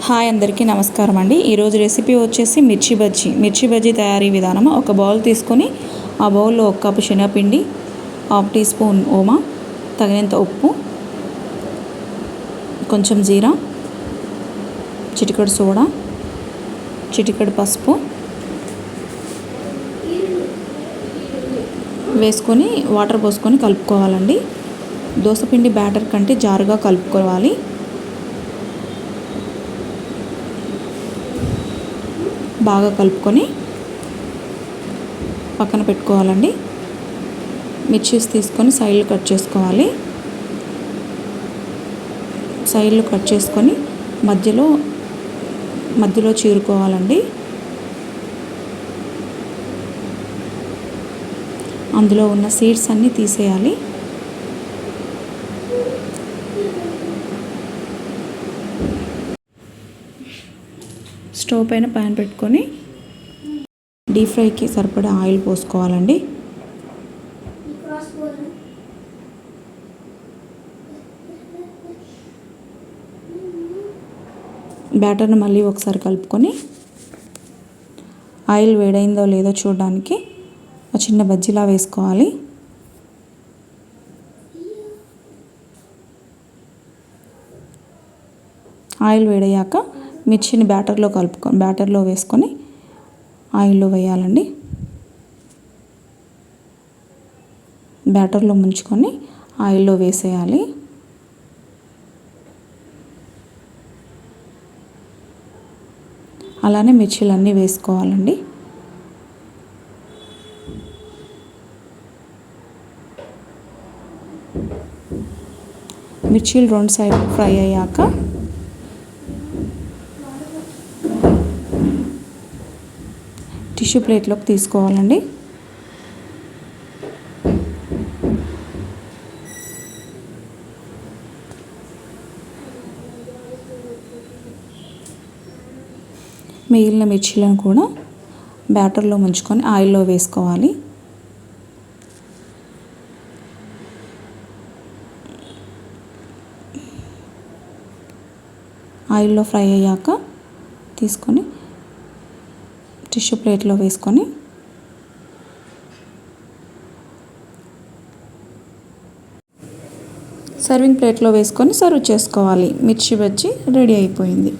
Hi అందరికీ నమస్కారం అండి. ఈరోజు రెసిపీ వచ్చేసి మిర్చి బజ్జీ తయారీ విధానం. ఒక బౌల్ తీసుకొని ఆ బౌల్లో 1 కప్పు శనగపిండి, 1/2 టీ స్పూన్ ఓమా, తగినంత ఉప్పు, కొంచెం జీరా, చిటికెడు సోడా, చిటికెడు పసుపు వేసుకొని వాటర్ పోసుకొని కలుపుకోవాలండి. దోసపిండి బ్యాటర్ కంటే జారుగా కలుపుకోవాలి. బాగా కలుపుకొని పక్కన పెట్టుకోవాలండి. మిర్చీస్ తీసుకొని సైడ్లు కట్ చేసుకోవాలి. సైడ్లు కట్ చేసుకొని మధ్యలో చీరుకోవాలండి. అందులో ఉన్న సీడ్స్ అన్నీ తీసేయాలి. స్టవ్ పైన ప్యాన్ పెట్టుకొని డీప్ ఫ్రైకి సరిపడా ఆయిల్ పోసుకోవాలండి. బ్యాటర్ని మళ్ళీ ఒకసారి కలుపుకొని ఆయిల్ వేడైందో లేదో చూడడానికి ఒక చిన్న బజ్జీలా వేసుకోవాలి. ఆయిల్ వేడయ్యాక మిర్చిని బ్యాటర్లో వేసుకొని ఆయిల్లో వేయాలండి. బ్యాటర్లో ముంచుకొని ఆయిల్లో వేసేయాలి. అలానే మిర్చీలన్నీ వేసుకోవాలండి. మిర్చీలు 2 సైడ్లు ఫ్రై అయ్యాక టిష్యూ ప్లేట్లోకి తీసుకోవాలండి. మిగిలిన మిర్చీలను కూడా బ్యాటర్లో ముంచుకొని ఆయిల్లో వేసుకోవాలి. ఆయిల్లో ఫ్రై అయ్యాక తీసుకొని టిష్యూ ప్లేట్లో వేసుకొని సర్వింగ్ ప్లేట్లో వేసుకొని సర్వ్ చేసుకోవాలి. మిర్చి బజ్జీ రెడీ అయిపోయింది.